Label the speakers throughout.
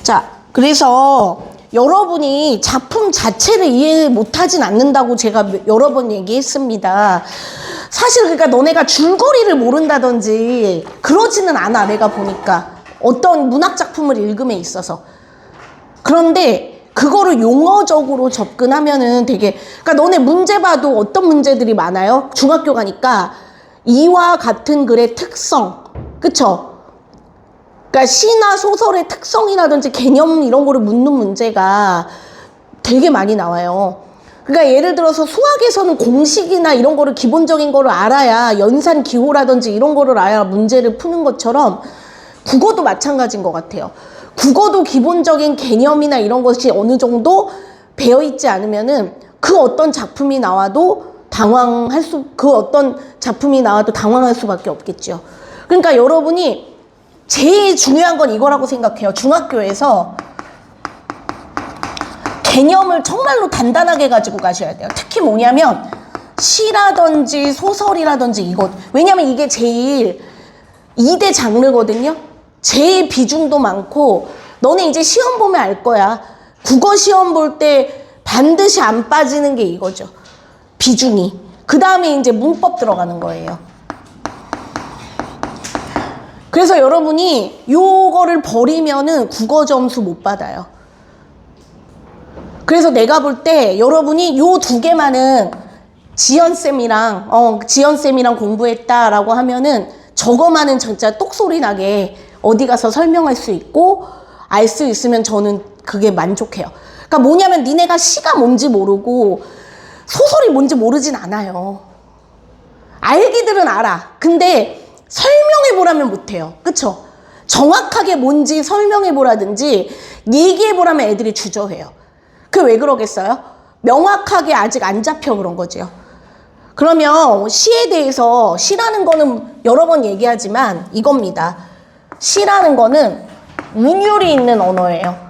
Speaker 1: 자, 그래서 여러분이 작품 자체를 이해 못하진 않는다고 제가 여러 번 얘기했습니다. 사실 그러니까 너네가 줄거리를 모른다든지 그러지는 않아. 내가 보니까 어떤 문학 작품을 읽음에 있어서. 그런데 그거를 용어적으로 접근하면은 되게, 그러니까 너네 문제 봐도 어떤 문제들이 많아요? 중학교 가니까 이와 같은 글의 특성, 그쵸? 그러니까 시나 소설의 특성이라든지 개념 이런 거를 묻는 문제가 되게 많이 나와요. 그러니까 예를 들어서 수학에서는 공식이나 이런 거를 기본적인 거를 알아야 연산 기호라든지 이런 거를 알아야 문제를 푸는 것처럼 국어도 마찬가지인 것 같아요. 국어도 기본적인 개념이나 이런 것이 어느 정도 배어있지 않으면은 그 어떤 작품이 나와도 당황할 수밖에 없겠죠. 그러니까 여러분이 제일 중요한 건 이거라고 생각해요. 중학교에서 개념을 정말로 단단하게 가지고 가셔야 돼요. 특히 뭐냐면 시라든지 소설이라든지 이것. 왜냐면 이게 제일 2대 장르거든요. 제일 비중도 많고 너네 이제 시험 보면 알 거야. 국어 시험 볼 때 반드시 안 빠지는 게 이거죠. 비중이. 그 다음에 이제 문법 들어가는 거예요. 그래서 여러분이 요거를 버리면은 국어 점수 못 받아요. 그래서 내가 볼 때 여러분이 요 2개만은 지연쌤이랑 공부했다라고 하면은 저거만은 진짜 똑소리 나게 어디 가서 설명할 수 있고 알 수 있으면 저는 그게 만족해요. 그러니까 뭐냐면 니네가 시가 뭔지 모르고 소설이 뭔지 모르진 않아요. 알기들은 알아. 근데 설명해보라면 못해요. 그쵸? 정확하게 뭔지 설명해보라든지 얘기해보라면 애들이 주저해요. 그게 왜 그러겠어요? 명확하게 아직 안 잡혀 그런 거죠. 그러면 시에 대해서, 시라는 거는 여러 번 얘기하지만 이겁니다. 시라는 거는 운율이 있는 언어예요.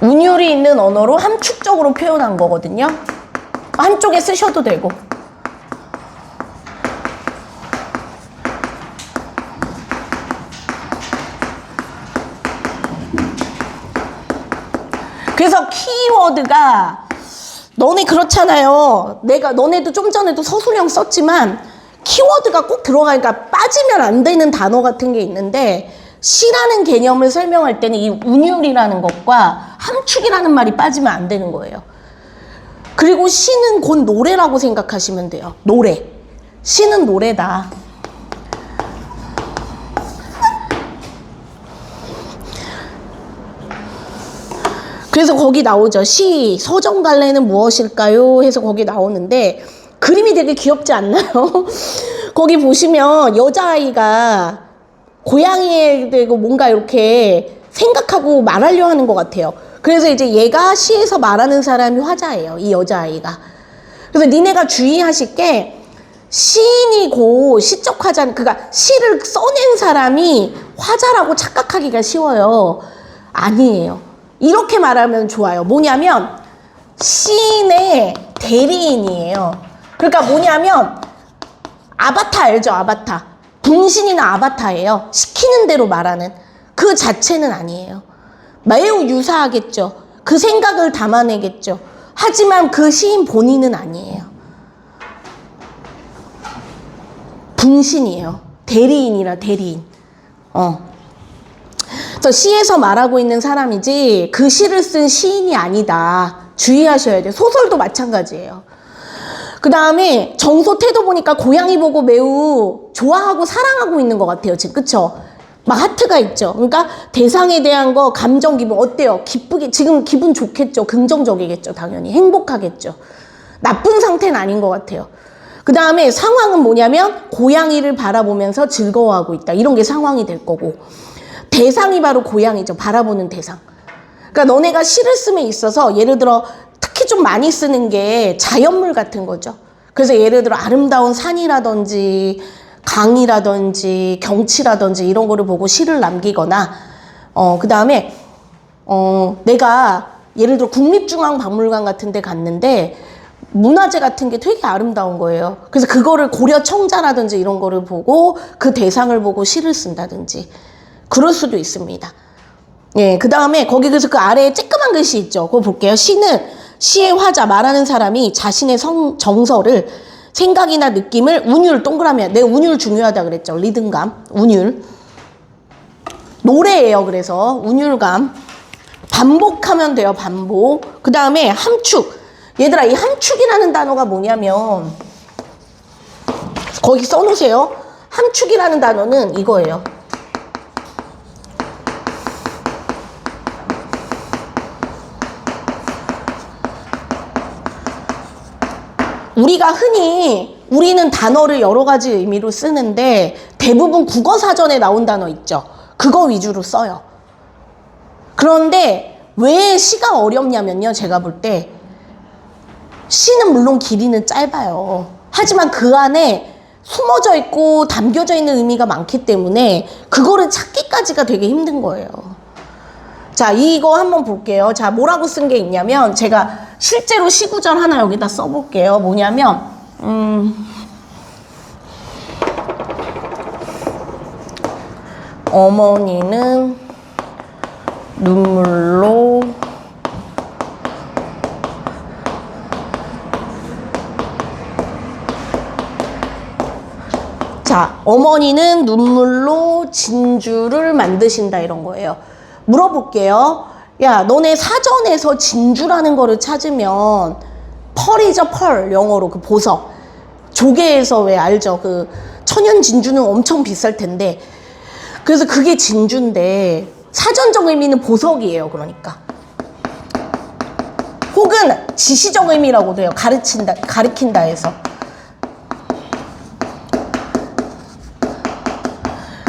Speaker 1: 운율이 있는 언어로 함축적으로 표현한 거거든요. 한쪽에 쓰셔도 되고. 그래서 키워드가 너네 그렇잖아요. 너네도 좀 전에도 서술형 썼지만 키워드가 꼭 들어가니까 빠지면 안 되는 단어 같은 게 있는데 시라는 개념을 설명할 때는 이 운율이라는 것과 함축이라는 말이 빠지면 안 되는 거예요. 그리고 시는 곧 노래라고 생각하시면 돼요. 노래. 시는 노래다. 그래서 거기 나오죠. 시, 서정갈래는 무엇일까요? 해서 거기 나오는데 그림이 되게 귀엽지 않나요? 거기 보시면 여자아이가 고양이에 대고 뭔가 이렇게 생각하고 말하려 하는 것 같아요. 그래서 이제 얘가 시에서 말하는 사람이 화자예요. 이 여자아이가. 그래서 니네가 주의하실 게 시인이고 시적 화자, 그러니까 시를 써낸 사람이 화자라고 착각하기가 쉬워요. 아니에요. 이렇게 말하면 좋아요. 뭐냐면 시인의 대리인이에요. 그러니까 뭐냐면 아바타 알죠? 아바타. 분신이나 아바타예요. 시키는 대로 말하는. 그 자체는 아니에요. 매우 유사하겠죠. 그 생각을 담아내겠죠. 하지만 그 시인 본인은 아니에요. 분신이에요. 대리인이라 대리인. 그래서 시에서 말하고 있는 사람이지 그 시를 쓴 시인이 아니다. 주의하셔야 돼요. 소설도 마찬가지예요. 그 다음에 정서 태도 보니까 고양이 보고 매우 좋아하고 사랑하고 있는 것 같아요. 지금 그쵸? 막 하트가 있죠. 그러니까 대상에 대한 거 감정 기분 어때요? 기쁘게 지금 기분 좋겠죠. 긍정적이겠죠. 당연히 행복하겠죠. 나쁜 상태는 아닌 것 같아요. 그 다음에 상황은 뭐냐면 고양이를 바라보면서 즐거워하고 있다. 이런 게 상황이 될 거고 대상이 바로 고양이죠. 바라보는 대상. 그러니까 너네가 시를 씀에 있어서 예를 들어 특히 좀 많이 쓰는 게 자연물 같은 거죠. 그래서 예를 들어 아름다운 산이라든지 강이라든지 경치라든지 이런 거를 보고 시를 남기거나 그 다음에 내가 예를 들어 국립중앙박물관 같은 데 갔는데 문화재 같은 게 되게 아름다운 거예요. 그래서 그거를 고려 청자라든지 이런 거를 보고 그 대상을 보고 시를 쓴다든지 그럴 수도 있습니다. 예, 그 다음에 거기 그래서 그 아래에 쬐끄만 글씨 있죠. 그거 볼게요. 시는 시의 화자 말하는 사람이 자신의 정서를 생각이나 느낌을 운율 동그라미 내 운율 중요하다 그랬죠. 리듬감, 운율. 노래예요. 그래서 운율감 반복하면 돼요. 반복. 그 다음에 함축. 얘들아 이 함축이라는 단어가 뭐냐면 거기 써놓으세요. 함축이라는 단어는 이거예요. 우리가 흔히 우리는 단어를 여러 가지 의미로 쓰는데 대부분 국어사전에 나온 단어 있죠. 그거 위주로 써요. 그런데 왜 시가 어렵냐면요. 제가 볼 때 시는 물론 길이는 짧아요. 하지만 그 안에 숨어져 있고 담겨져 있는 의미가 많기 때문에 그거를 찾기까지가 되게 힘든 거예요. 자, 이거 한번 볼게요. 자, 뭐라고 쓴 게 있냐면 제가 실제로 시구절 하나 여기다 써볼게요. 뭐냐면 어머니는 눈물로 자, 어머니는 눈물로 진주를 만드신다 이런 거예요. 물어볼게요. 야, 너네 사전에서 진주라는 거를 찾으면 펄이죠, 펄. 영어로 그 보석. 조개에서 왜 알죠? 그 천연 진주는 엄청 비쌀 텐데. 그래서 그게 진주인데 사전적 의미는 보석이에요. 그러니까. 혹은 지시적 의미라고도 해요. 가리킨다 해서.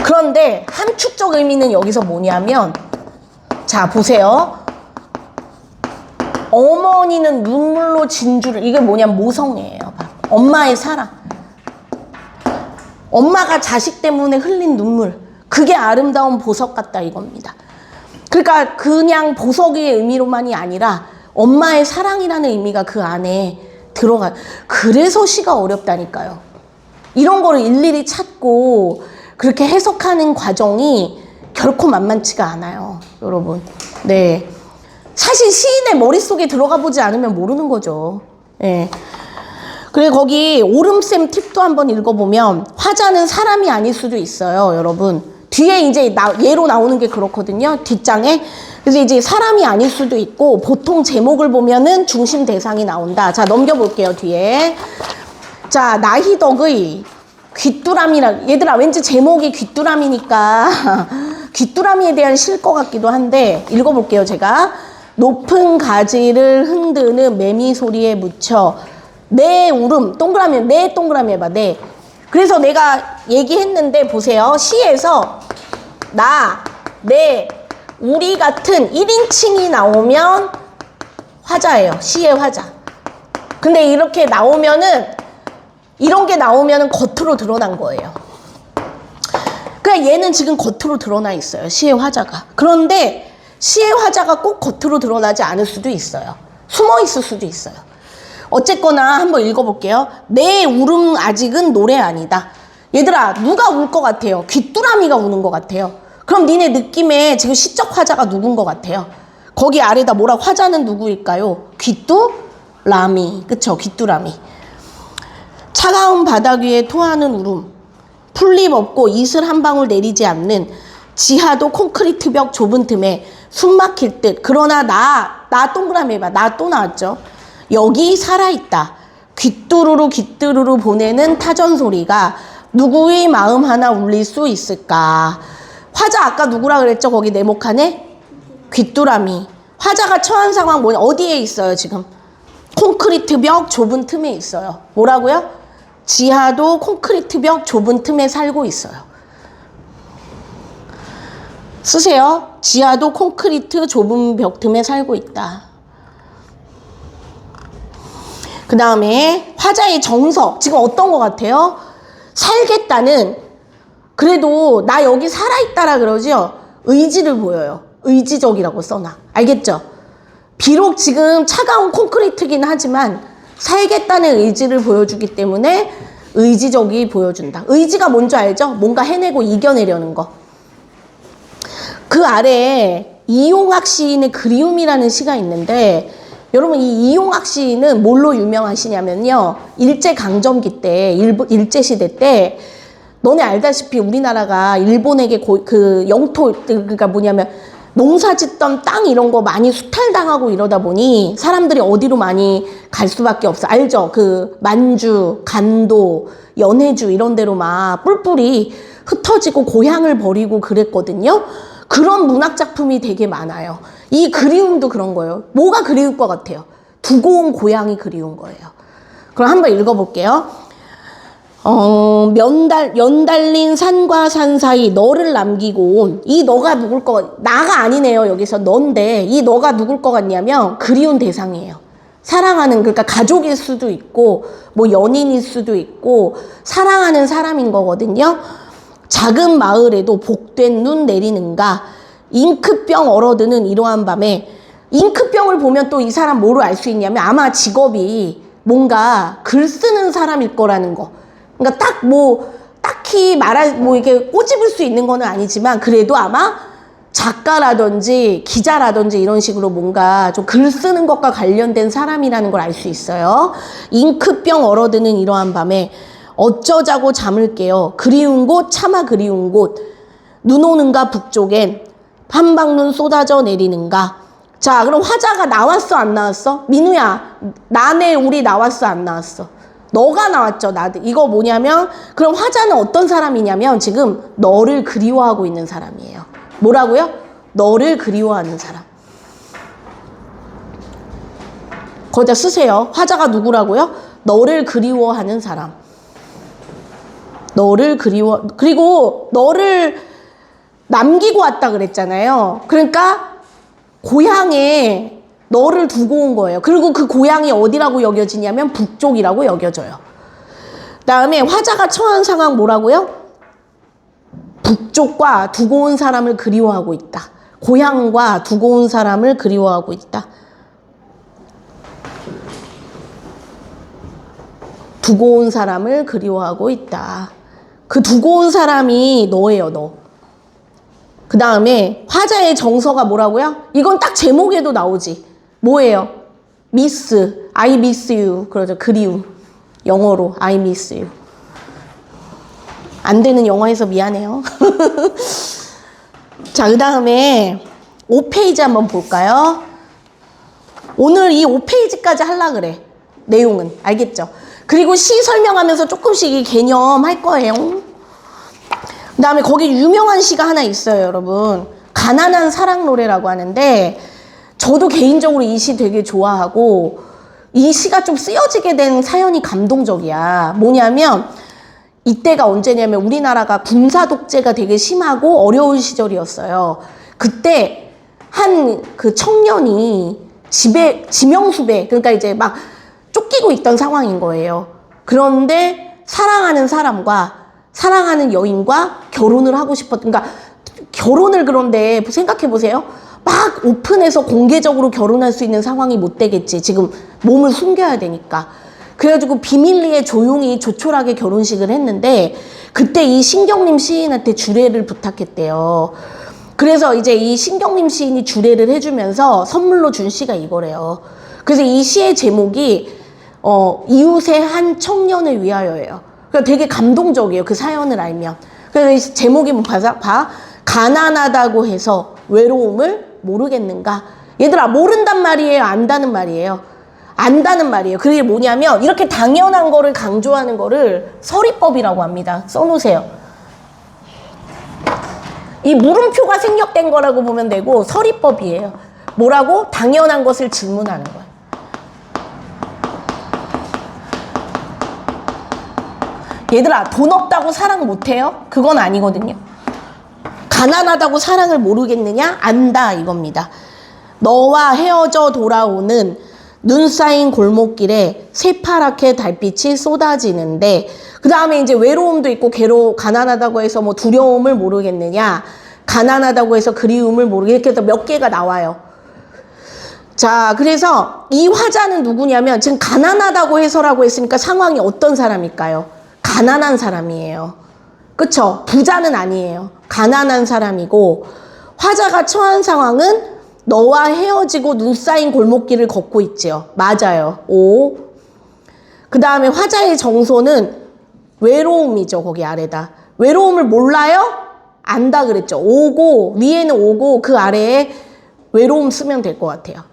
Speaker 1: 그런데 함축적 의미는 여기서 뭐냐면 자, 보세요. 어머니는 눈물로 진주를 이게 뭐냐면 모성애예요. 엄마의 사랑. 엄마가 자식 때문에 흘린 눈물. 그게 아름다운 보석 같다 이겁니다. 그러니까 그냥 보석의 의미로만이 아니라 엄마의 사랑이라는 의미가 그 안에 들어가. 그래서 시가 어렵다니까요. 이런 거를 일일이 찾고 그렇게 해석하는 과정이 결코 만만치가 않아요, 여러분. 네. 사실 시인의 머릿속에 들어가 보지 않으면 모르는 거죠. 예. 그래, 거기 오름쌤 팁도 한번 읽어보면 화자는 사람이 아닐 수도 있어요, 여러분. 뒤에 이제 예로 나오는 게 그렇거든요, 뒷장에. 그래서 이제 사람이 아닐 수도 있고 보통 제목을 보면은 중심 대상이 나온다. 자, 넘겨볼게요, 뒤에. 자, 나희덕의 귀뚜라미라. 얘들아, 왠지 제목이 귀뚜라미니까 귀뚜라미에 대한 시일 것 같기도 한데 읽어볼게요, 제가. 높은 가지를 흔드는 매미 소리에 묻혀 내 울음, 동그라미, 내 동그라미 해봐, 내. 그래서 내가 얘기했는데 보세요. 시에서 나, 내, 우리 같은 1인칭이 나오면 화자예요. 시의 화자. 근데 이렇게 나오면은 이런 게 나오면은 겉으로 드러난 거예요. 그러니까 얘는 지금 겉으로 드러나 있어요. 시의 화자가. 그런데 시의 화자가 꼭 겉으로 드러나지 않을 수도 있어요. 숨어 있을 수도 있어요. 어쨌거나 한번 읽어볼게요. 내 울음 아직은 노래 아니다. 얘들아, 누가 울 것 같아요? 귀뚜라미가 우는 것 같아요. 그럼 니네 느낌에 지금 시적 화자가 누군 것 같아요? 거기 아래다 뭐라 화자는 누구일까요? 귀뚜라미. 그쵸? 귀뚜라미. 차가운 바닥 위에 토하는 울음. 풀잎 없고 이슬 한 방울 내리지 않는 지하도 콘크리트 벽 좁은 틈에 숨 막힐 듯. 그러나 나 동그라미 해봐. 나 또 나왔죠. 여기 살아있다. 귀뚜루루 귀뚜루루 보내는 타전 소리가 누구의 마음 하나 울릴 수 있을까? 화자 아까 누구라 그랬죠? 거기 네모칸에? 귀뚜라미. 화자가 처한 상황 뭐냐? 어디에 있어요 지금? 콘크리트 벽 좁은 틈에 있어요. 뭐라고요? 지하도 콘크리트 벽 좁은 틈에 살고 있어요. 쓰세요. 지하도 콘크리트 좁은 벽 틈에 살고 있다. 그 다음에 화자의 정서. 지금 어떤 것 같아요? 살겠다는, 그래도 나 여기 살아있다라 그러죠? 의지를 보여요. 의지적이라고 써놔. 알겠죠? 비록 지금 차가운 콘크리트긴 하지만 살겠다는 의지를 보여주기 때문에 의지적이 보여준다. 의지가 뭔지 알죠? 뭔가 해내고 이겨내려는 거. 그 아래에 이용학 시인의 그리움이라는 시가 있는데, 여러분 이 이용학 시인은 뭘로 유명하시냐면요, 일제강점기 때, 일제시대 때 너네 알다시피 우리나라가 일본에게 그 영토, 그러니까 뭐냐면 농사 짓던 땅 이런 거 많이 수탈당하고 이러다 보니 사람들이 어디로 많이 갈 수밖에 없어. 알죠? 그 만주, 간도, 연해주 이런 데로 막 뿔뿔이 흩어지고 고향을 버리고 그랬거든요. 그런 문학작품이 되게 많아요. 이 그리움도 그런 거예요. 뭐가 그리울 것 같아요? 두고 온 고향이 그리운 거예요. 그럼 한번 읽어볼게요. 연달린 산과 산 사이 너를 남기고 온, 이 너가 누굴 나가 아니네요. 여기서 너인데 이 너가 누굴 것 같냐면 그리운 대상이에요. 사랑하는, 그러니까 가족일 수도 있고 뭐 연인일 수도 있고 사랑하는 사람인 거거든요. 작은 마을에도 복된 눈 내리는가, 잉크병 얼어드는 이러한 밤에. 잉크병을 보면 또 이 사람 뭐로 알 수 있냐면 아마 직업이 뭔가 글 쓰는 사람일 거라는 거. 그러니까 딱히 이게 꼬집을 수 있는 거는 아니지만 그래도 아마 작가라든지 기자라든지 이런 식으로 뭔가 좀 글 쓰는 것과 관련된 사람이라는 걸 알 수 있어요. 잉크병 얼어드는 이러한 밤에 어쩌자고 잠을 깨어 그리운 곳 차마 그리운 곳, 눈 오는가 북쪽엔 한방눈 쏟아져 내리는가. 자, 그럼 화자가 나왔어 안 나왔어? 민우야, 나네 우리 나왔어 안 나왔어? 너가 나왔죠. 이거 뭐냐면, 그럼 화자는 어떤 사람이냐면 지금 너를 그리워하고 있는 사람이에요. 뭐라고요? 너를 그리워하는 사람. 거기다 쓰세요. 화자가 누구라고요? 너를 그리워하는 사람. 그리고 너를 남기고 왔다 그랬잖아요. 그러니까 고향에 너를 두고 온 거예요. 그리고 그 고향이 어디라고 여겨지냐면 북쪽이라고 여겨져요. 그다음에 화자가 처한 상황 뭐라고요? 북쪽과 두고 온 사람을 그리워하고 있다. 고향과 두고 온 사람을 그리워하고 있다. 두고 온 사람을 그리워하고 있다. 그 두고 온 사람이 너예요, 너. 그 다음에 화자의 정서가 뭐라고요? 이건 딱 제목에도 나오지. 뭐예요? miss, I miss you. 그러죠. 그리움. 영어로 I miss you. 안 되는 영어에서 미안해요. 자, 그 다음에 5페이지 한번 볼까요? 오늘 이 5페이지까지 하려고 그래. 내용은. 알겠죠? 그리고 시 설명하면서 조금씩 이 개념 할 거예요. 그 다음에 거기 유명한 시가 하나 있어요, 여러분. 가난한 사랑 노래라고 하는데, 저도 개인적으로 이 시 되게 좋아하고, 이 시가 좀 쓰여지게 된 사연이 감동적이야. 뭐냐면, 이때가 언제냐면 우리나라가 군사 독재가 되게 심하고 어려운 시절이었어요. 그때 한 그 청년이 지명수배, 그러니까 이제 막 쫓기고 있던 상황인 거예요. 그런데 사랑하는 사람과 사랑하는 여인과 결혼을 하고 그러니까 결혼을, 그런데 생각해 보세요. 막 오픈해서 공개적으로 결혼할 수 있는 상황이 못 되겠지. 지금 몸을 숨겨야 되니까. 그래가지고 비밀리에 조용히 조촐하게 결혼식을 했는데, 그때 이 신경림 시인한테 주례를 부탁했대요. 그래서 이제 이 신경림 시인이 주례를 해주면서 선물로 준 시가 이거래요. 그래서 이 시의 제목이 이웃의 한 청년을 위하여예요. 그러니까 되게 감동적이에요. 그 사연을 알면. 그래서 이 제목이 뭐 봐. 가난하다고 해서 외로움을 모르겠는가. 얘들아, 모른단 말이에요? 안다는 말이에요? 안다는 말이에요. 그게 뭐냐면 이렇게 당연한 거를 강조하는 거를 서리법이라고 합니다. 써놓으세요. 이 물음표가 생략된 거라고 보면 되고 서리법이에요. 뭐라고? 당연한 것을 질문하는 거예요. 얘들아, 돈 없다고 사랑 못해요? 그건 아니거든요. 가난하다고 사랑을 모르겠느냐? 안다, 이겁니다. 너와 헤어져 돌아오는 눈 쌓인 골목길에 새파랗게 달빛이 쏟아지는데, 그 다음에 이제 외로움도 있고 가난하다고 해서 뭐 두려움을 모르겠느냐, 가난하다고 해서 그리움을 모르겠느냐, 이렇게 해서 몇 개가 나와요. 자, 그래서 이 화자는 누구냐면 지금 가난하다고 해서라고 했으니까 상황이 어떤 사람일까요? 가난한 사람이에요. 그쵸? 부자는 아니에요. 가난한 사람이고 화자가 처한 상황은 너와 헤어지고 눈 쌓인 골목길을 걷고 있지요. 맞아요. 오. 그 다음에 화자의 정서는 외로움이죠. 거기 아래다. 외로움을 몰라요? 안다 그랬죠. 오고 위에는 오고 그 아래에 외로움 쓰면 될 것 같아요.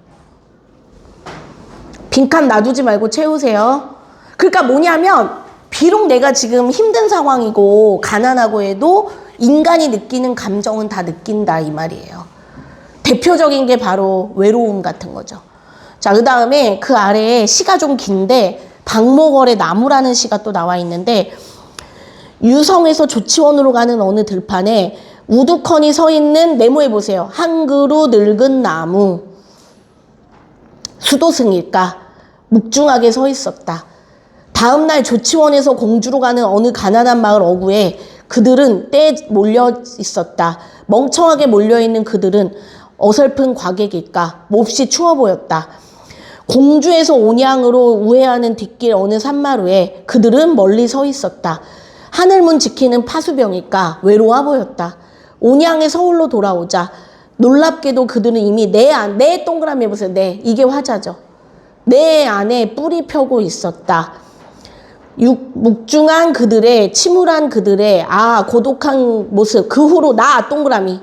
Speaker 1: 빈칸 놔두지 말고 채우세요. 그러니까 뭐냐면 비록 내가 지금 힘든 상황이고 가난하고 해도 인간이 느끼는 감정은 다 느낀다 이 말이에요. 대표적인 게 바로 외로움 같은 거죠. 자, 그 다음에 그 아래에 시가 좀 긴데 박목월의 나무라는 시가 또 나와 있는데 유성에서 조치원으로 가는 어느 들판에 우두커니 서 있는 네모해 보세요. 한 그루 늙은 나무. 수도승일까? 묵중하게 서 있었다. 다음날 조치원에서 공주로 가는 어느 가난한 마을 어구에 그들은 떼에 몰려 있었다. 멍청하게 몰려있는 그들은 어설픈 과객일까? 몹시 추워 보였다. 공주에서 온양으로 우회하는 뒷길 어느 산마루에 그들은 멀리 서 있었다. 하늘문 지키는 파수병일까? 외로워 보였다. 온양에 서울로 돌아오자 놀랍게도 그들은 이미 내 동그라미 해보세요. 이게 화자죠. 내 안에 뿌리 펴고 있었다. 묵중한 그들의 침울한 그들의 고독한 모습 그 후로 동그라미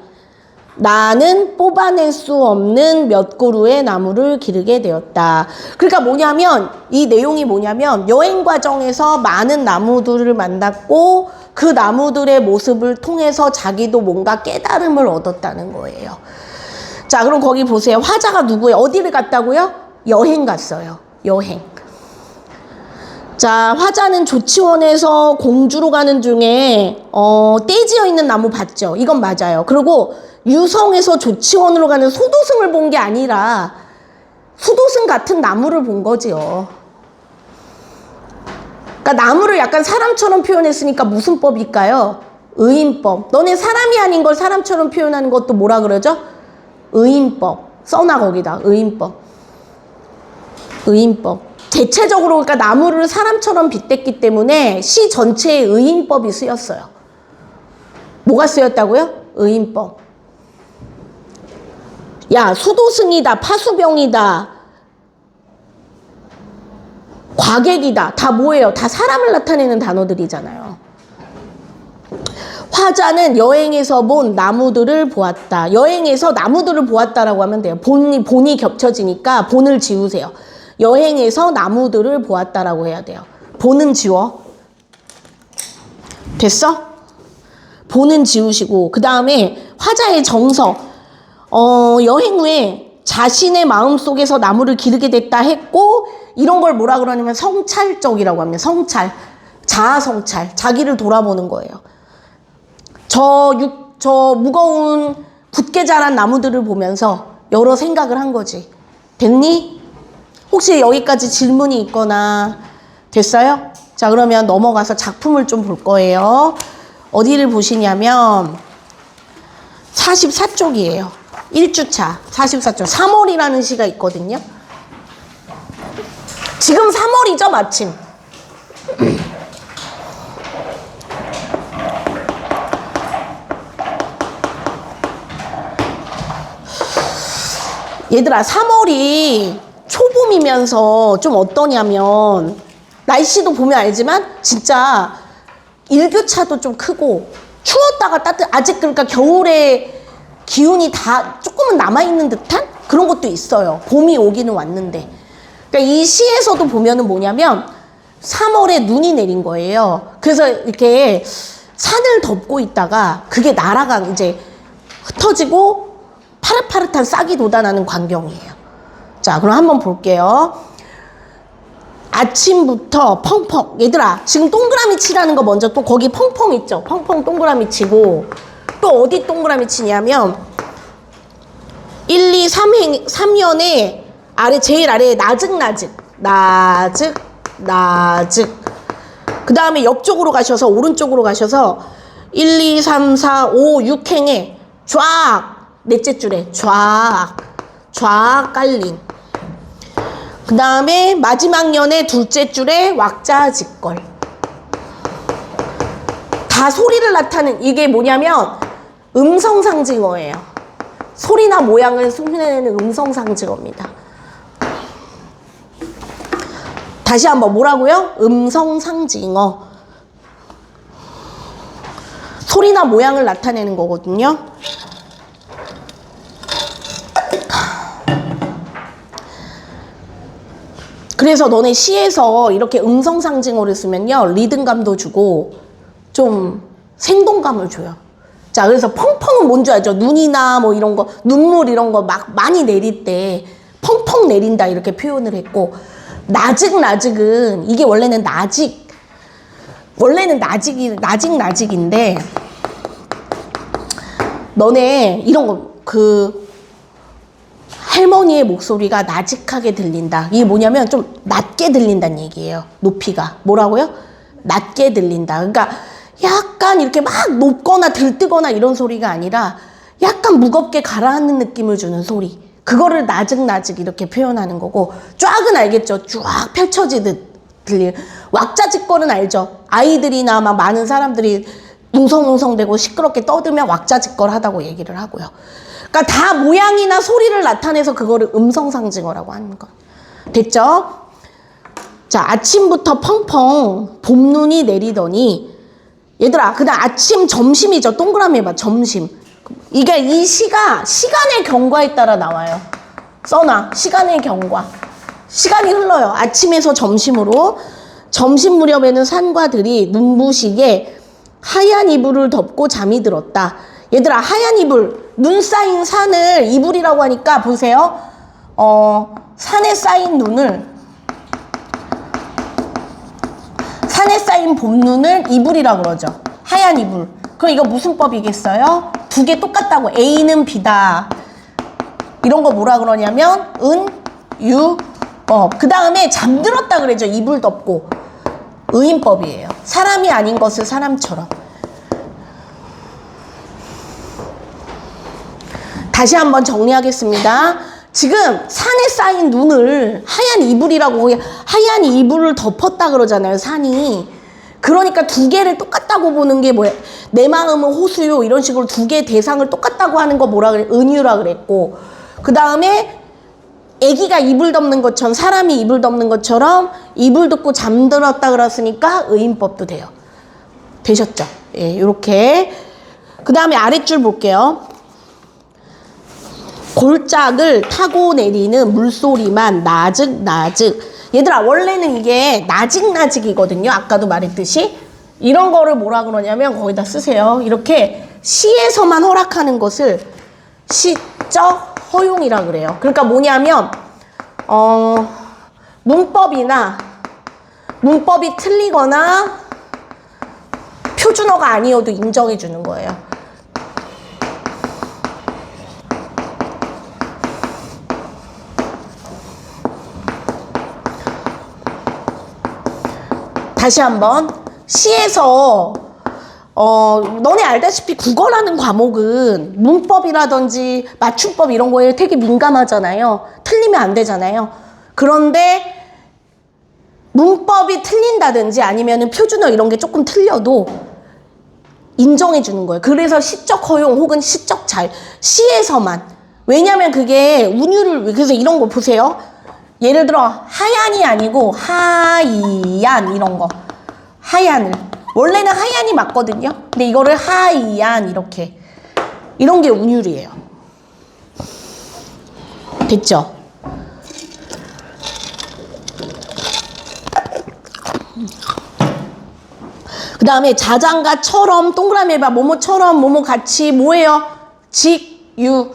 Speaker 1: 나는 뽑아낼 수 없는 몇 그루의 나무를 기르게 되었다. 그러니까 뭐냐면 이 내용이 뭐냐면 여행 과정에서 많은 나무들을 만났고 그 나무들의 모습을 통해서 자기도 뭔가 깨달음을 얻었다는 거예요. 자, 그럼 거기 보세요. 화자가 누구예요? 어디를 갔다고요? 여행 갔어요. 여행. 자, 화자는 조치원에서 공주로 가는 중에 떼지어 있는 나무 봤죠? 이건 맞아요. 그리고 유성에서 조치원으로 가는 수도승을 본 게 아니라 수도승 같은 나무를 본 거지요. 그러니까 나무를 약간 사람처럼 표현했으니까 무슨 법일까요? 의인법. 너네 사람이 아닌 걸 사람처럼 표현하는 것도 뭐라 그러죠? 의인법. 써놔 거기다. 의인법. 의인법. 대체적으로 그러니까 나무를 사람처럼 빗댔기 때문에 시 전체에 의인법이 쓰였어요. 뭐가 쓰였다고요? 의인법. 야, 수도승이다, 파수병이다, 과객이다. 다 뭐예요? 다 사람을 나타내는 단어들이잖아요. 화자는 여행에서 본 나무들을 보았다. 여행에서 나무들을 보았다라고 하면 돼요. 본이 겹쳐지니까 본을 지우세요. 여행에서 나무들을 보았다라고 해야 돼요. 본은 지워. 됐어? 본은 지우시고 그 다음에 화자의 정서. 여행 후에 자신의 마음속에서 나무를 기르게 됐다 했고 이런 걸 뭐라 그러냐면 성찰적이라고 합니다. 성찰. 자아성찰. 자기를 돌아보는 거예요. 저 무거운 굳게 자란 나무들을 보면서 여러 생각을 한 거지. 됐니? 혹시 여기까지 질문이 있거나 됐어요? 자, 그러면 넘어가서 작품을 좀 볼 거예요. 어디를 보시냐면 44쪽이에요. 1주차 44쪽 3월이라는 시가 있거든요. 지금 3월이죠 마침. 얘들아 3월이 초봄이면서 좀 어떠냐면 날씨도 보면 알지만 진짜 일교차도 좀 크고 추웠다가 아직 그러니까 겨울에 기운이 다 조금은 남아있는 듯한 그런 것도 있어요. 봄이 오기는 왔는데. 그러니까 이 시에서도 보면은 뭐냐면 3월에 눈이 내린 거예요. 그래서 이렇게 산을 덮고 있다가 그게 날아간 이제 흩어지고 파릇파릇한 싹이 돋아나는 광경이에요. 자, 그럼 한번 볼게요. 아침부터 펑펑. 얘들아, 지금 동그라미 치라는 거 먼저 또 거기 펑펑 있죠? 펑펑 동그라미 치고 또 어디 동그라미 치냐면 1, 2, 3년에 제일 아래에 나즉 그 다음에 옆쪽으로 가셔서 오른쪽으로 가셔서 1, 2, 3, 4, 5, 6행에 쫙 넷째 줄에 쫙 깔림 그 다음에 마지막 연의 둘째 줄에 왁자지껄. 다 소리를 나타내는, 이게 뭐냐면 음성상징어예요. 소리나 모양을 흉내내는 음성상징어입니다. 다시 한번 뭐라고요? 음성상징어. 소리나 모양을 나타내는 거거든요. 그래서 너네 시에서 이렇게 음성상징어를 쓰면요, 리듬감도 주고 좀 생동감을 줘요. 자, 그래서 펑펑은 뭔지 알죠? 눈이나 뭐 이런 거, 눈물 이런 거 막 많이 내릴 때 펑펑 내린다 이렇게 표현을 했고, 나직은 이게 원래는 나직인데, 너네 이런 거 할머니의 목소리가 나직하게 들린다. 이게 뭐냐면 좀 낮게 들린다는 얘기예요. 높이가. 뭐라고요? 낮게 들린다. 그러니까 약간 이렇게 막 높거나 들뜨거나 이런 소리가 아니라 약간 무겁게 가라앉는 느낌을 주는 소리. 그거를 나직 이렇게 표현하는 거고, 쫙은 알겠죠? 쫙 펼쳐지듯 들릴. 왁자지껄은 알죠? 아이들이나 막 많은 사람들이 웅성웅성대고 시끄럽게 떠들면 왁자지껄 하다고 얘기를 하고요. 그러니까 다 모양이나 소리를 나타내서 그거를 음성상징어라고 하는 거. 됐죠? 자, 아침부터 펑펑 봄눈이 내리더니, 얘들아, 그다음 아침, 점심이죠. 동그라미 해봐, 점심. 이게 이 시가 시간의 경과에 따라 나와요. 써놔, 시간의 경과. 시간이 흘러요. 아침에서 점심으로. 점심 무렵에는 산과 들이 눈부시게 하얀 이불을 덮고 잠이 들었다. 얘들아, 하얀 이불, 눈 쌓인 산을 이불이라고 하니까 보세요. 산에 쌓인 눈을, 산에 쌓인 봄눈을 이불이라고 그러죠. 하얀 이불. 그럼 이거 무슨 법이겠어요? 두 개 똑같다고. A는 B다. 이런 거 뭐라 그러냐면 은, 유, 법. 그 다음에 잠들었다 그러죠. 이불 덮고. 의인법이에요. 사람이 아닌 것을 사람처럼. 다시 한번 정리하겠습니다. 지금 산에 쌓인 눈을 하얀 이불이라고, 하얀 이불을 덮었다 그러잖아요, 산이. 그러니까 두 개를 똑같다고 보는 게 뭐예요? 내 마음은 호수요, 이런 식으로 두 개의 대상을 똑같다고 하는 거 뭐라 그래? 은유라 그랬고, 그 다음에 애기가 이불 덮는 것처럼, 사람이 이불 덮는 것처럼 이불 덮고 잠들었다 그랬으니까 의인법도 돼요. 되셨죠? 예, 요렇게. 그 다음에 아랫줄 볼게요. 골짝을 타고 내리는 물소리만 나직. 얘들아, 원래는 이게 나직이거든요. 아까도 말했듯이. 이런 거를 뭐라 그러냐면 거기다 쓰세요. 이렇게 시에서만 허락하는 것을 시적 허용이라 그래요. 그러니까 뭐냐면 문법이 틀리거나 표준어가 아니어도 인정해 주는 거예요. 다시 한번. 시에서 너네 알다시피 국어라는 과목은 문법이라든지 맞춤법 이런 거에 되게 민감하잖아요. 틀리면 안 되잖아요. 그런데 문법이 틀린다든지 아니면 표준어 이런 게 조금 틀려도 인정해 주는 거예요. 그래서 시적 허용 혹은 시적 자유. 시에서만. 왜냐면 그게 운율을, 그래서 이런 거 보세요. 예를 들어 하얀이 아니고 하이얀 이런 거. 하얀을. 원래는 하얀이 맞거든요. 근데 이거를 하이얀 이렇게. 이런 게 운율이에요. 됐죠? 그 다음에 자장가처럼 동그라미 해봐. 뭐뭐처럼 뭐뭐같이 뭐예요? 직유.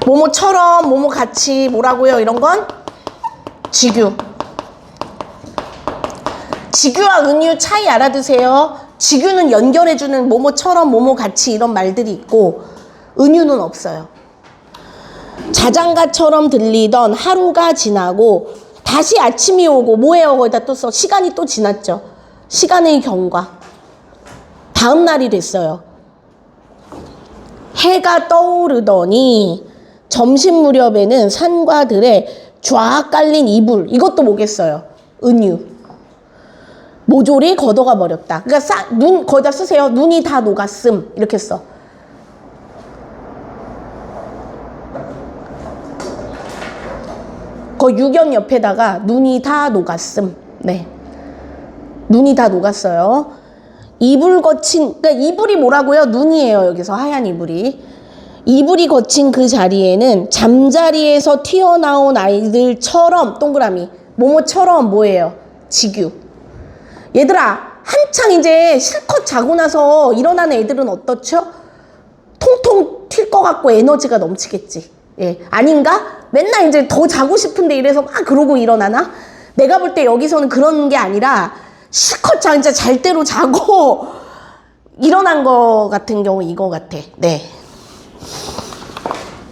Speaker 1: 뭐뭐처럼 뭐뭐같이 뭐라고요? 이런 건 직유. 직유와 은유 차이 알아두세요. 직유는 연결해주는 뭐뭐처럼 뭐뭐같이 이런 말들이 있고 은유는 없어요. 자장가처럼 들리던 하루가 지나고 다시 아침이 오고 뭐예요? 거기다 또 써. 시간이 또 지났죠. 시간의 경과. 다음 날이 됐어요. 해가 떠오르더니 점심 무렵에는 산과 들에 쫙 깔린 이불. 이것도 뭐겠어요? 은유. 모조리 걷어가 버렸다. 그러니까 눈 거기다 쓰세요. 눈이 다 녹았음. 이렇게 써. 그 유견 옆에다가 눈이 다 녹았음. 네. 눈이 다 녹았어요. 이불 거친, 그러니까 이불이 뭐라고요? 눈이에요. 여기서 하얀 이불이. 이불이 거친 그 자리에는 잠자리에서 튀어나온 아이들처럼 동그라미. 뭐뭐처럼 뭐예요? 지규. 얘들아, 한창 이제 실컷 자고 나서 일어나는 애들은 어떻죠? 통통 튈 것 같고 에너지가 넘치겠지. 예, 아닌가? 맨날 이제 더 자고 싶은데 이래서 막 그러고 일어나나? 내가 볼 때 여기서는 그런 게 아니라 실컷 진짜 잘 대로 자고 일어난 거 같은 경우 이거 같아. 네.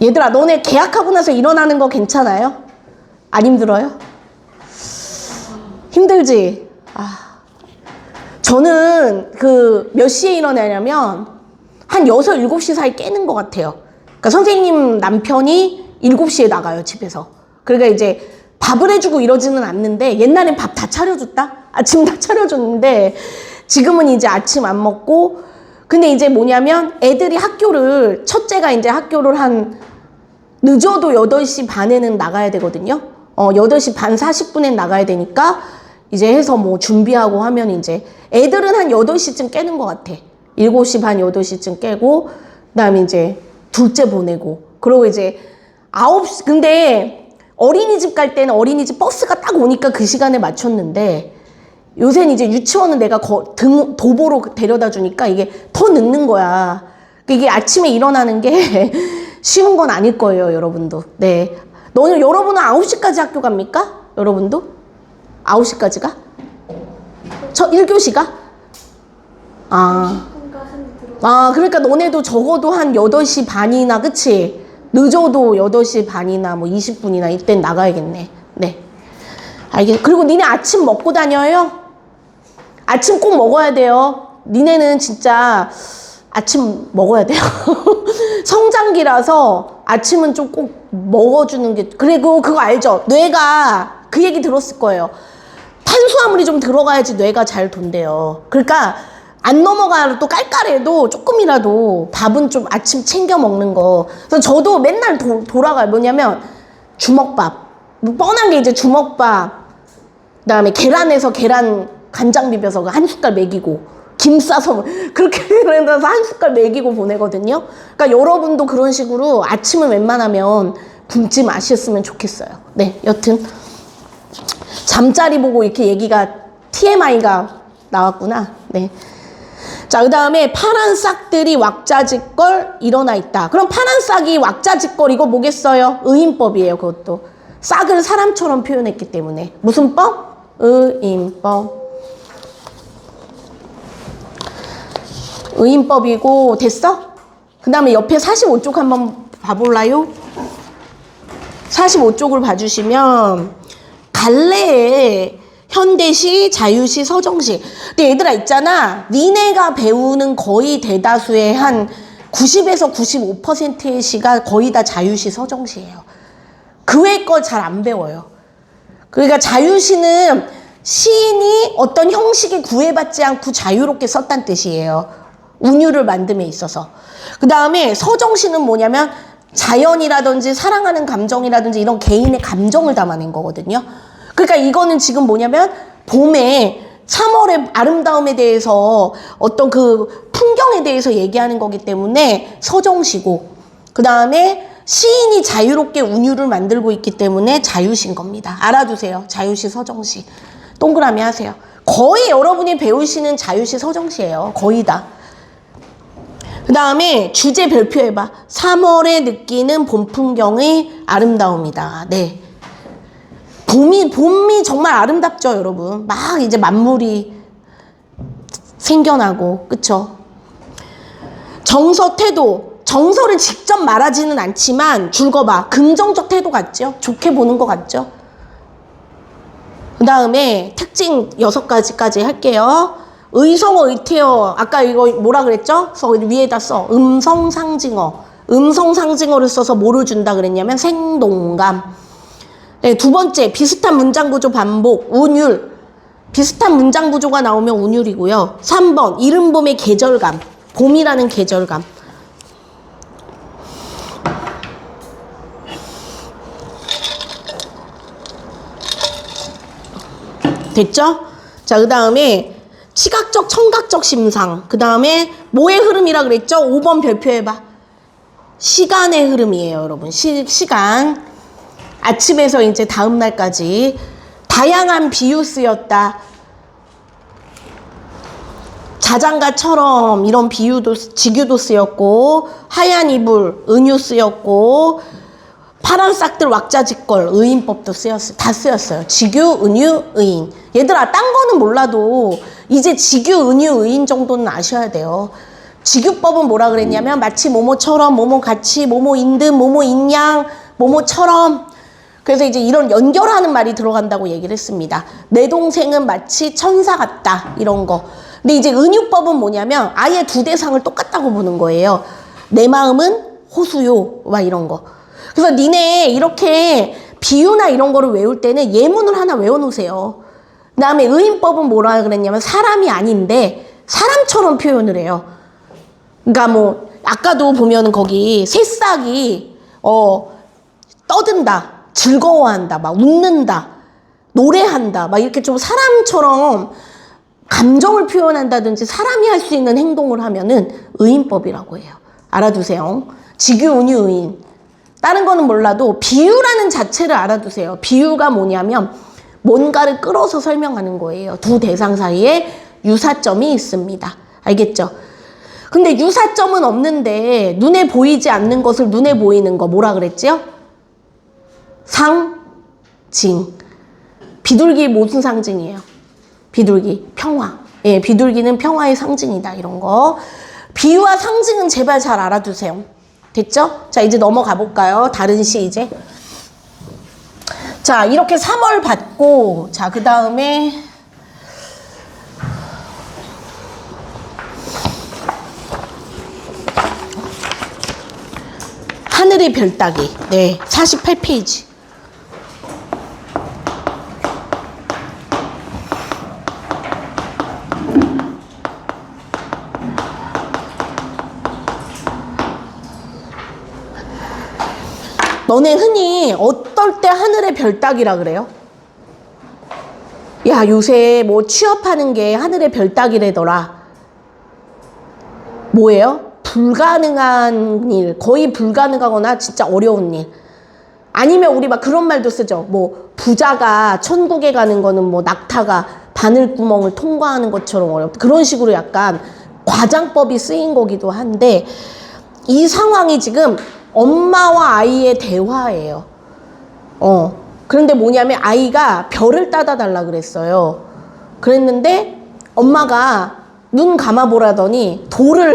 Speaker 1: 얘들아, 너네 계약하고 나서 일어나는 거 괜찮아요? 안 힘들어요? 힘들지? 저는 몇 시에 일어나냐면 한 6, 7시 사이 깨는 것 같아요. 그러니까 선생님 남편이 7시에 나가요, 집에서. 그러니까 이제 밥을 해주고 이러지는 않는데 옛날엔 밥 다 차려줬다? 아침 다 차려줬는데 지금은 이제 아침 안 먹고 근데 이제 뭐냐면 애들이 학교를 첫째가 이제 학교를 한 늦어도 8시 반에는 나가야 되거든요. 8시 반 40분엔 나가야 되니까 이제 해서 뭐 준비하고 하면 이제 애들은 한 8시쯤 깨는 것 같아. 7시 반 8시쯤 깨고 그다음에 이제 둘째 보내고 그러고 이제 9시 근데 어린이집 갈 때는 어린이집 버스가 딱 오니까 그 시간에 맞췄는데 요새는 이제 유치원은 내가 도보로 데려다 주니까 이게 더 늦는 거야. 이게 아침에 일어나는 게 쉬운 건 아닐 거예요, 여러분도. 네. 여러분은 9시까지 학교 갑니까? 여러분도? 9시까지가? 1교시가? 그러니까 너네도 적어도 한 8시 반이나, 그치? 늦어도 8시 반이나 뭐 20분이나 이땐 나가야겠네. 네. 그리고 니네 아침 먹고 다녀요? 아침 꼭 먹어야 돼요. 니네는 진짜 아침 먹어야 돼요. 성장기라서 아침은 좀 꼭 먹어주는 게, 그리고 그거 알죠? 뇌가 그 얘기 들었을 거예요. 탄수화물이 좀 들어가야지 뇌가 잘 돈대요. 그러니까 안 넘어가도 깔깔해도 조금이라도 밥은 좀 아침 챙겨 먹는 거. 그래서 저도 맨날 돌아가요. 뭐냐면 주먹밥. 뻔한 게 이제 주먹밥. 그다음에 계란에서 계란 간장 비벼서 한 숟갈 먹이고 김 싸서 그렇게 해서 한 숟갈 먹이고 보내거든요. 그러니까 여러분도 그런 식으로 아침은 웬만하면 굶지 마셨으면 좋겠어요. 네, 여튼 잠자리 보고 이렇게 얘기가 TMI가 나왔구나. 네. 자, 그 다음에 파란 싹들이 왁자지껄 일어나 있다. 그럼 파란 싹이 왁자지껄 이거 뭐겠어요? 의인법이에요. 그것도 싹을 사람처럼 표현했기 때문에 무슨 법? 의인법. 의인법이고 됐어? 그 다음에 옆에 45쪽 한번 봐볼라요? 45쪽을 봐주시면 갈래에 현대시, 자유시, 서정시. 근데 얘들아 있잖아. 니네가 배우는 거의 대다수의 한 90에서 95%의 시가 거의 다 자유시, 서정시예요. 그 외의 걸 잘 안 배워요. 그러니까 자유시는 시인이 어떤 형식에 구애받지 않고 자유롭게 썼다는 뜻이에요. 운율을 만듦에 있어서. 그 다음에 서정시는 뭐냐면 자연이라든지 사랑하는 감정이라든지 이런 개인의 감정을 담아낸 거거든요. 그러니까 이거는 지금 뭐냐면 봄에 3월의 아름다움에 대해서 어떤 그 풍경에 대해서 얘기하는 거기 때문에 서정시고 그 다음에 시인이 자유롭게 운율을 만들고 있기 때문에 자유시인 겁니다. 알아두세요. 자유시, 서정시. 동그라미 하세요. 거의 여러분이 배우시는 자유시, 서정시예요. 거의 다. 그 다음에 주제 별표해봐. 3월에 느끼는 봄 풍경의 아름다움이다. 네. 봄이 정말 아름답죠, 여러분. 막 이제 만물이 생겨나고, 그쵸? 정서, 태도. 정서를 직접 말하지는 않지만, 줄거봐. 긍정적 태도 같죠? 좋게 보는 것 같죠? 그 다음에 특징 6가지까지 할게요. 의성어, 의태어. 아까 이거 뭐라 그랬죠? 위에다 써. 음성, 상징어. 음성 상징어를 써서 뭐를 준다 그랬냐면 생동감. 네, 두 번째, 비슷한 문장 구조 반복, 운율. 비슷한 문장 구조가 나오면 운율이고요. 3번, 이른 봄의 계절감. 봄이라는 계절감. 됐죠? 자, 그 다음에 시각적, 청각적 심상. 그 다음에 뭐의 흐름이라 그랬죠? 5번 별표해봐. 시간의 흐름이에요, 여러분. 시간. 아침에서 이제 다음 날까지 다양한 비유 쓰였다. 자장가처럼 이런 비유도, 직유도 쓰였고, 하얀 이불, 은유 쓰였고, 파란 싹들 왁자지껄, 의인법도 쓰였어요. 다 쓰였어요. 직유, 은유, 의인. 얘들아, 딴 거는 몰라도 이제 직유, 은유, 의인 정도는 아셔야 돼요. 직유법은 뭐라 그랬냐면 마치 뭐뭐처럼, 뭐뭐같이, 뭐뭐인 듯, 뭐뭐인 양, 뭐뭐처럼. 그래서 이제 이런 연결하는 말이 들어간다고 얘기를 했습니다. 내 동생은 마치 천사 같다, 이런 거. 근데 이제 은유법은 뭐냐면 아예 두 대상을 똑같다고 보는 거예요. 내 마음은 호수요, 막 이런 거. 그래서 니네 이렇게 비유나 이런 거를 외울 때는 예문을 하나 외워놓으세요. 그 다음에 의인법은 뭐라 그랬냐면 사람이 아닌데 사람처럼 표현을 해요. 그러니까 뭐 아까도 보면은 거기 새싹이 떠든다, 즐거워한다, 막 웃는다, 노래한다, 막 이렇게 좀 사람처럼 감정을 표현한다든지 사람이 할 수 있는 행동을 하면은 의인법이라고 해요. 알아두세요. 직유, 은유, 의인. 다른 거는 몰라도 비유라는 자체를 알아두세요. 비유가 뭐냐면 뭔가를 끌어서 설명하는 거예요. 두 대상 사이에 유사점이 있습니다. 알겠죠? 근데 유사점은 없는데 눈에 보이지 않는 것을 눈에 보이는 거 뭐라 그랬지요? 상징. 비둘기 무슨 상징이에요? 비둘기, 평화. 예, 비둘기는 평화의 상징이다, 이런 거. 비유와 상징은 제발 잘 알아두세요. 됐죠? 자, 이제 넘어가 볼까요? 다른 시 이제. 자, 이렇게 3월 받고, 자, 그 다음에 하늘의 별 따기. 네, 48페이지. 너네 흔히 어떨 때 하늘의 별 따기라 그래요? 야, 요새 뭐 취업하는 게 하늘의 별 따기래더라. 뭐예요? 불가능한 일, 거의 불가능하거나 진짜 어려운 일. 아니면 우리 막 그런 말도 쓰죠. 뭐 부자가 천국에 가는 거는 뭐 낙타가 바늘구멍을 통과하는 것처럼 어렵다. 그런 식으로 약간 과장법이 쓰인 거기도 한데, 이 상황이 지금 엄마와 아이의 대화예요. 그런데 뭐냐면 아이가 별을 따다 달라 그랬어요. 그랬는데 엄마가 눈 감아보라더니 돈을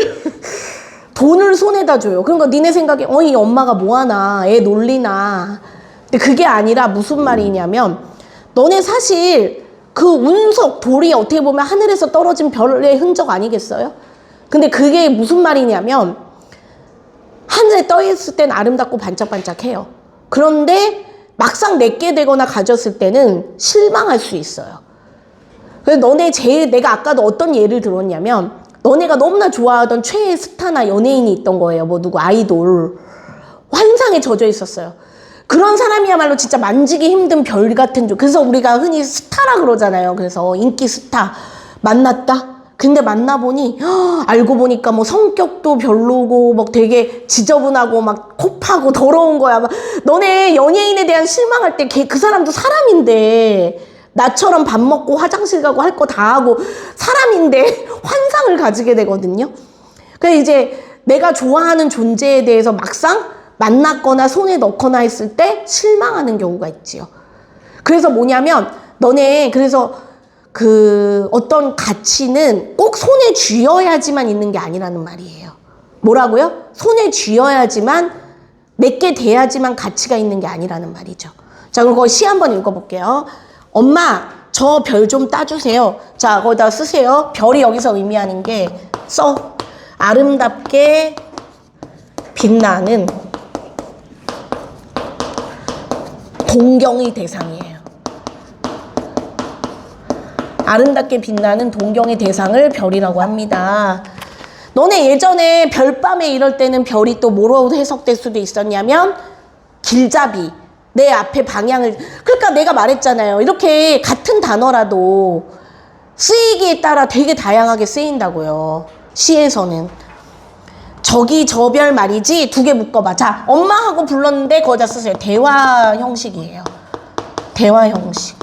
Speaker 1: 손에다 줘요. 그러니까 니네 생각에 이 엄마가 뭐하나, 애 놀리나. 근데 그게 아니라 무슨 말이냐면, 너네 사실 그 운석, 돌이 어떻게 보면 하늘에서 떨어진 별의 흔적 아니겠어요? 근데 그게 무슨 말이냐면, 하늘에 떠있을 땐 아름답고 반짝반짝해요. 그런데 막상 내게 되거나 가졌을 때는 실망할 수 있어요. 그래서 내가 아까도 어떤 예를 들었냐면, 너네가 너무나 좋아하던 최애 스타나 연예인이 있던 거예요. 뭐 누구 아이돌. 환상에 젖어 있었어요. 그런 사람이야말로 진짜 만지기 힘든 별 같은 그래서 우리가 흔히 스타라 그러잖아요. 그래서 인기 스타 만났다. 근데 만나보니 알고 보니까 뭐 성격도 별로고 막 되게 지저분하고 막 코 파고 더러운 거야. 막 너네 연예인에 대한 실망할 때 그 사람도 사람인데, 나처럼 밥 먹고 화장실 가고 할 거 다 하고 사람인데 환상을 가지게 되거든요. 그래서 이제 내가 좋아하는 존재에 대해서 막상 만났거나 손에 넣거나 했을 때 실망하는 경우가 있지요. 그래서 뭐냐면 그래서 그 어떤 가치는 꼭 손에 쥐어야지만 있는 게 아니라는 말이에요. 뭐라고요? 손에 쥐어야지만, 내게 돼야지만 가치가 있는 게 아니라는 말이죠. 자, 그럼 시 한번 읽어볼게요. 엄마, 저 별 좀 따주세요. 자, 거기다 쓰세요. 별이 여기서 의미하는 게 아름답게 빛나는 동경의 대상이에요. 아름답게 빛나는 동경의 대상을 별이라고 합니다. 너네 예전에 별밤에 이럴 때는 별이 또 뭐로 해석될 수도 있었냐면 길잡이, 내 앞에 방향을, 그러니까 내가 말했잖아요. 이렇게 같은 단어라도 쓰이기에 따라 되게 다양하게 쓰인다고요. 시에서는. 저기 저 별 말이지, 두 개 묶어봐. 자, 엄마하고 불렀는데 거기다 쓰세요. 대화 형식이에요. 대화 형식.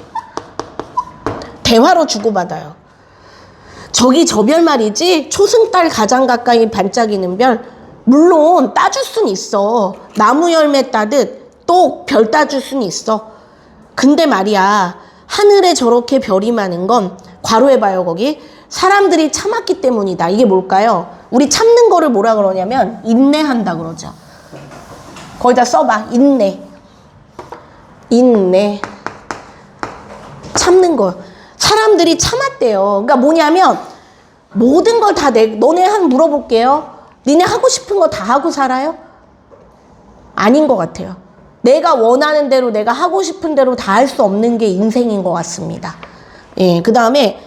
Speaker 1: 대화로 주고받아요. 저기 저 별 말이지, 초승달 가장 가까이 반짝이는 별. 물론 따줄 순 있어. 나무 열매 따듯 또 별 따줄 순 있어. 근데 말이야, 하늘에 저렇게 별이 많은 건 괄호해봐요. 거기 사람들이 참았기 때문이다. 이게 뭘까요? 우리 참는 거를 뭐라 그러냐면 인내한다 그러죠. 거기다 써봐. 인내. 인내. 참는 거. 사람들이 참았대요. 그러니까 뭐냐면 모든 걸 다 너네 한 물어볼게요. 니네 하고 싶은 거 다 하고 살아요? 아닌 것 같아요. 내가 원하는 대로, 내가 하고 싶은 대로 다 할 수 없는 게 인생인 것 같습니다. 예, 그 다음에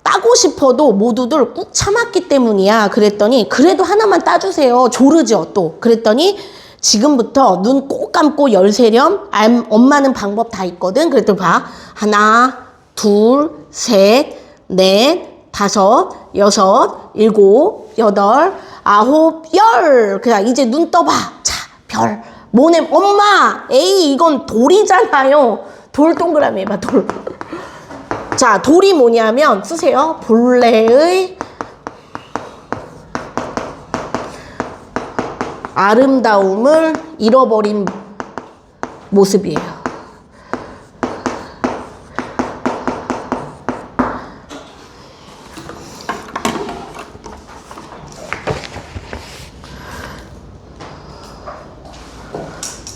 Speaker 1: 따고 싶어도 모두들 꾹 참았기 때문이야. 그랬더니 그래도 하나만 따주세요. 조르죠 또. 그랬더니 지금부터 눈 꼭 감고 열세렴. 엄마는 방법 다 있거든. 그랬더니 봐. 하나, 둘, 셋, 넷, 다섯, 여섯, 일곱, 여덟, 아홉, 열. 그냥 이제 눈 떠봐. 자, 별. 뭐네, 엄마, 에이, 이건 돌이잖아요. 돌 동그라미 해봐, 돌. 자, 돌이 뭐냐면, 쓰세요. 본래의 아름다움을 잃어버린 모습이에요.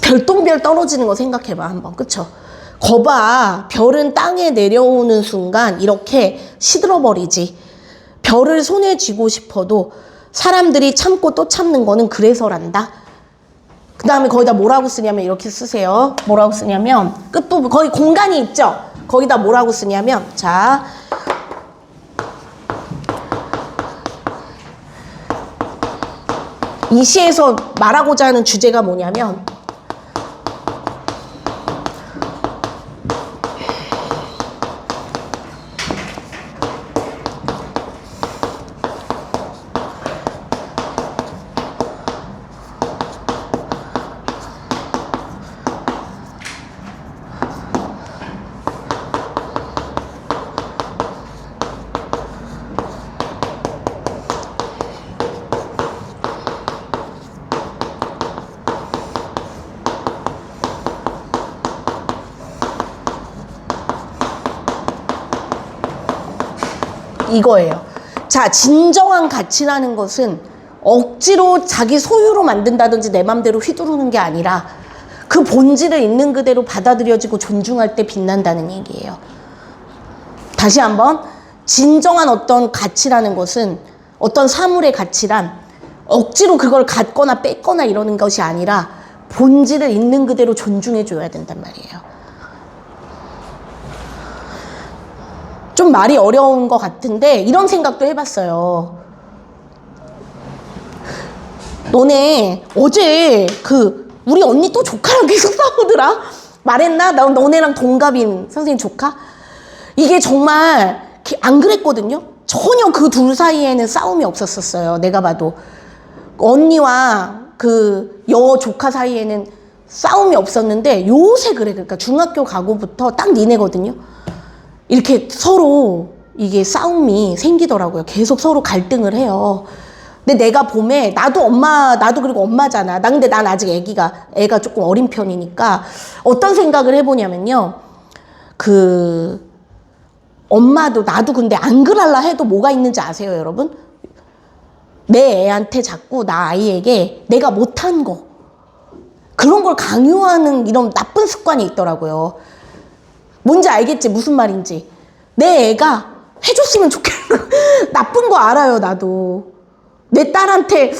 Speaker 1: 별똥별 떨어지는 거 생각해봐 한번. 그쵸? 거봐, 별은 땅에 내려오는 순간 이렇게 시들어버리지. 별을 손에 쥐고 싶어도 사람들이 참고 또 참는 거는 그래서란다. 그 다음에 거기다 뭐라고 쓰냐면 이렇게 쓰세요. 뭐라고 쓰냐면 끝부분 거기 공간이 있죠? 거기다 뭐라고 쓰냐면, 자, 이 시에서 말하고자 하는 주제가 뭐냐면 이거예요. 자, 진정한 가치라는 것은 억지로 자기 소유로 만든다든지 내 맘대로 휘두르는 게 아니라 그 본질을 있는 그대로 받아들여지고 존중할 때 빛난다는 얘기예요. 다시 한번, 진정한 어떤 가치라는 것은, 어떤 사물의 가치란 억지로 그걸 갖거나 뺏거나 이러는 것이 아니라 본질을 있는 그대로 존중해줘야 된단 말이에요. 좀 말이 어려운 것 같은데 이런 생각도 해봤어요. 너네 어제 우리 언니 또 조카랑 계속 싸우더라? 말했나? 나 너네랑 동갑인 선생님 조카? 이게 정말 안 그랬거든요? 전혀 그 둘 사이에는 싸움이 없었어요. 내가 봐도. 언니와 여 조카 사이에는 싸움이 없었는데 요새 그래. 그러니까 중학교 가고부터 딱 니네거든요. 이렇게 서로 이게 싸움이 생기더라고요. 계속 서로 갈등을 해요. 근데 내가 봄에 나도 그리고 엄마잖아. 근데 난 아직 애가 조금 어린 편이니까 어떤 생각을 해보냐면요. 엄마도 나도 근데 안 그럴라 해도 뭐가 있는지 아세요, 여러분? 내 애한테 자꾸 나 아이에게 내가 못한 거 그런 걸 강요하는 이런 나쁜 습관이 있더라고요. 뭔지 알겠지? 무슨 말인지. 내 애가 해줬으면 좋겠는 거. 나쁜 거 알아요, 나도. 내 딸한테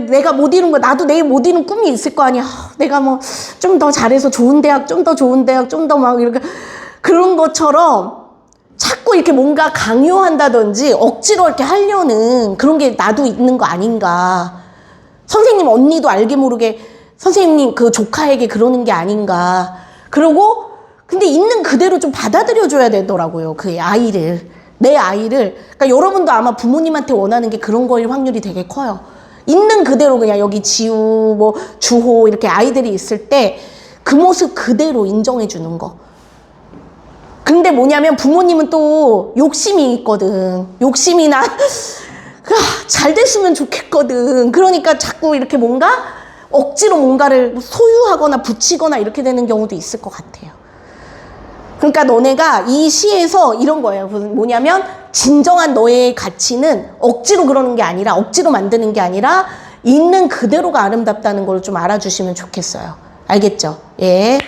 Speaker 1: 내가 못 이룬 거, 나도 내일 못 이룬 꿈이 있을 거 아니야. 내가 뭐 좀 더 잘해서 좋은 대학, 좀 더 좋은 대학, 좀 더 막 이렇게 그런 것처럼 자꾸 이렇게 뭔가 강요한다든지 억지로 이렇게 하려는 그런 게 나도 있는 거 아닌가. 선생님 언니도 알게 모르게 선생님 그 조카에게 그러는 게 아닌가. 그러고 근데 있는 그대로 좀 받아들여줘야 되더라고요. 그 아이를. 내 아이를. 그러니까 여러분도 아마 부모님한테 원하는 게 그런 거일 확률이 되게 커요. 있는 그대로 그냥 여기 지우, 뭐 주호 이렇게 아이들이 있을 때 그 모습 그대로 인정해 주는 거. 근데 뭐냐면 부모님은 또 욕심이 있거든. 욕심이나 잘 됐으면 좋겠거든. 그러니까 자꾸 이렇게 뭔가 억지로 뭔가를 소유하거나 붙이거나 이렇게 되는 경우도 있을 것 같아요. 그러니까 너네가 이 시에서 이런 거예요. 뭐냐면 진정한 너의 가치는 억지로 그러는 게 아니라, 억지로 만드는 게 아니라 있는 그대로가 아름답다는 걸 좀 알아주시면 좋겠어요. 알겠죠? 예.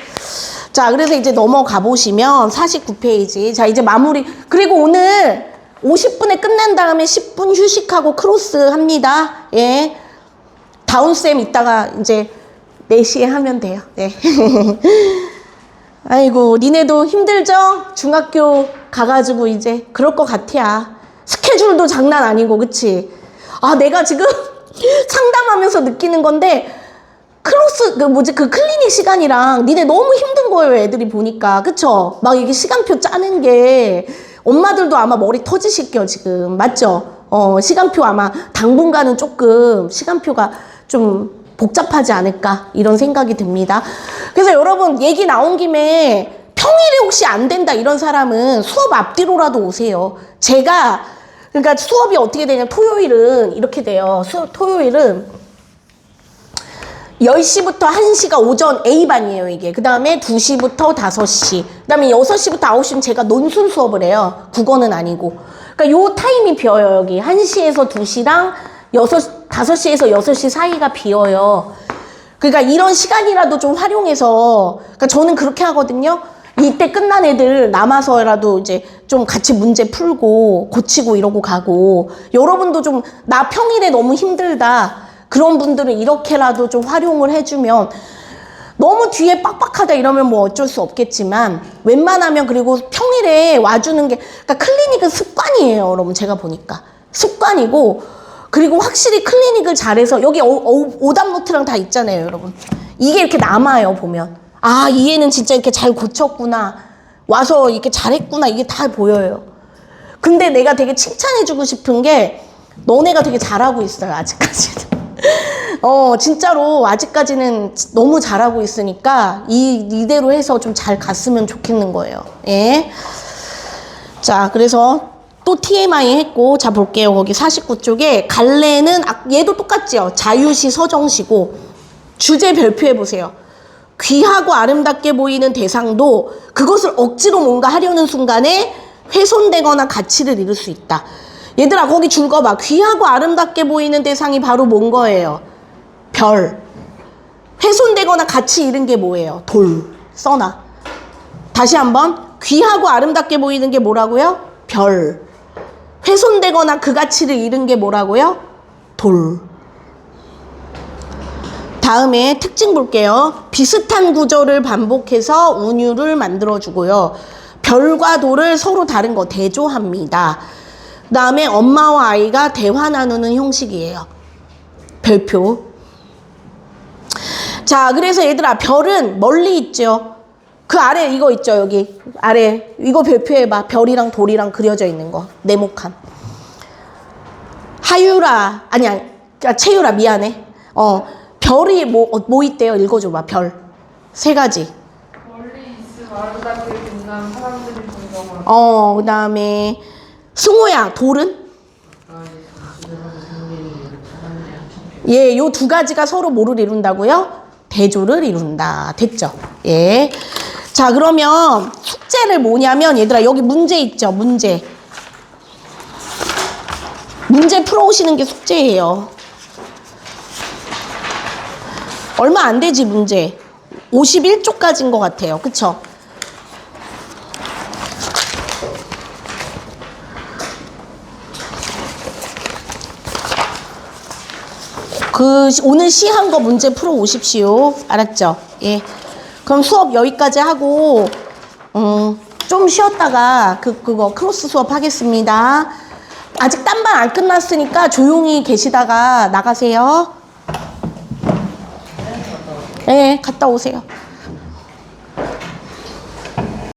Speaker 1: 자, 그래서 이제 넘어가 보시면 49페이지. 자, 이제 마무리. 그리고 오늘 50분에 끝난 다음에 10분 휴식하고 크로스 합니다. 예. 다운쌤 이따가 이제 4시에 하면 돼요. 네. 아이고, 니네도 힘들죠? 중학교 가가지고 이제 그럴 것 같아. 스케줄도 장난 아니고, 그치? 아, 내가 지금 상담하면서 느끼는 건데, 크로스, 그 클리닉 시간이랑 니네 너무 힘든 거예요, 애들이 보니까. 그쵸? 막 이게 시간표 짜는 게, 엄마들도 아마 머리 터지실 겨, 지금. 맞죠? 시간표 아마 당분간은 조금 시간표가 좀 복잡하지 않을까, 이런 생각이 듭니다. 그래서 여러분, 얘기 나온 김에 평일에 혹시 안 된다, 이런 사람은 수업 앞뒤로라도 오세요. 제가, 그러니까 수업이 어떻게 되냐면 토요일은 이렇게 돼요. 토요일은 10시부터 1시가 오전 A반이에요, 이게. 그 다음에 2시부터 5시. 그 다음에 6시부터 9시면 제가 논술 수업을 해요. 국어는 아니고. 그러니까 요 타임이 비어요, 여기. 1시에서 2시랑 5시에서 6시 사이가 비어요. 그러니까 이런 시간이라도 좀 활용해서, 그러니까 저는 그렇게 하거든요. 이때 끝난 애들 남아서라도 이제 좀 같이 문제 풀고 고치고 이러고 가고, 여러분도 좀 나 평일에 너무 힘들다. 그런 분들은 이렇게라도 좀 활용을 해주면, 너무 뒤에 빡빡하다 이러면 뭐 어쩔 수 없겠지만 웬만하면, 그리고 평일에 와주는 게, 그러니까 클리닉은 습관이에요, 여러분. 제가 보니까 습관이고, 그리고 확실히 클리닉을 잘해서 여기 오답 노트랑 다 있잖아요, 여러분. 이게 이렇게 남아요, 보면. 아, 이 애는 진짜 이렇게 잘 고쳤구나, 와서 이렇게 잘했구나, 이게 다 보여요. 근데 내가 되게 칭찬해주고 싶은 게, 너네가 되게 잘하고 있어요, 아직까지는. 진짜로 아직까지는 너무 잘하고 있으니까 이대로 해서 좀 잘 갔으면 좋겠는 거예요. 예. 자, 그래서 또 TMI 했고, 자, 볼게요. 거기 49쪽에 갈래는, 얘도 똑같죠? 자유시 서정시고, 주제 별표해 보세요. 귀하고 아름답게 보이는 대상도 그것을 억지로 뭔가 하려는 순간에 훼손되거나 가치를 잃을 수 있다. 얘들아, 거기 줄 거 봐. 귀하고 아름답게 보이는 대상이 바로 뭔 거예요? 별. 훼손되거나 가치 잃은 게 뭐예요? 돌. 써놔. 다시 한번. 귀하고 아름답게 보이는 게 뭐라고요? 별. 훼손되거나 그 가치를 잃은 게 뭐라고요? 돌. 다음에 특징 볼게요. 비슷한 구조를 반복해서 운율을 만들어주고요. 별과 돌을 서로 다른 거 대조합니다. 그 다음에 엄마와 아이가 대화 나누는 형식이에요. 별표. 자, 그래서 얘들아, 별은 멀리 있죠. 그 아래 이거 있죠, 여기 아래. 이거 별표해봐. 별이랑 돌이랑 그려져 있는 거. 네모칸. 하유라, 아니야, 채유라, 미안해. 별이 뭐 있대요? 읽어줘봐. 별. 3가지.
Speaker 2: 멀리 있음 아름답게 빛난 사람들이 분명한.
Speaker 1: 그 다음에 승호야, 돌은? 예, 요 2가지가 서로 뭐를 이룬다고요? 대조를 이룬다. 됐죠? 예. 자, 그러면 숙제를 뭐냐면, 얘들아, 여기 문제 있죠? 문제. 문제 풀어오시는 게 숙제예요. 얼마 안 되지, 문제. 51쪽까지인 것 같아요. 그쵸? 오늘 시한 거 문제 풀어 오십시오. 알았죠? 예. 그럼 수업 여기까지 하고, 좀 쉬었다가 그거 크로스 수업 하겠습니다. 아직 딴반 안 끝났으니까 조용히 계시다가 나가세요. 네, 갔다 오세요.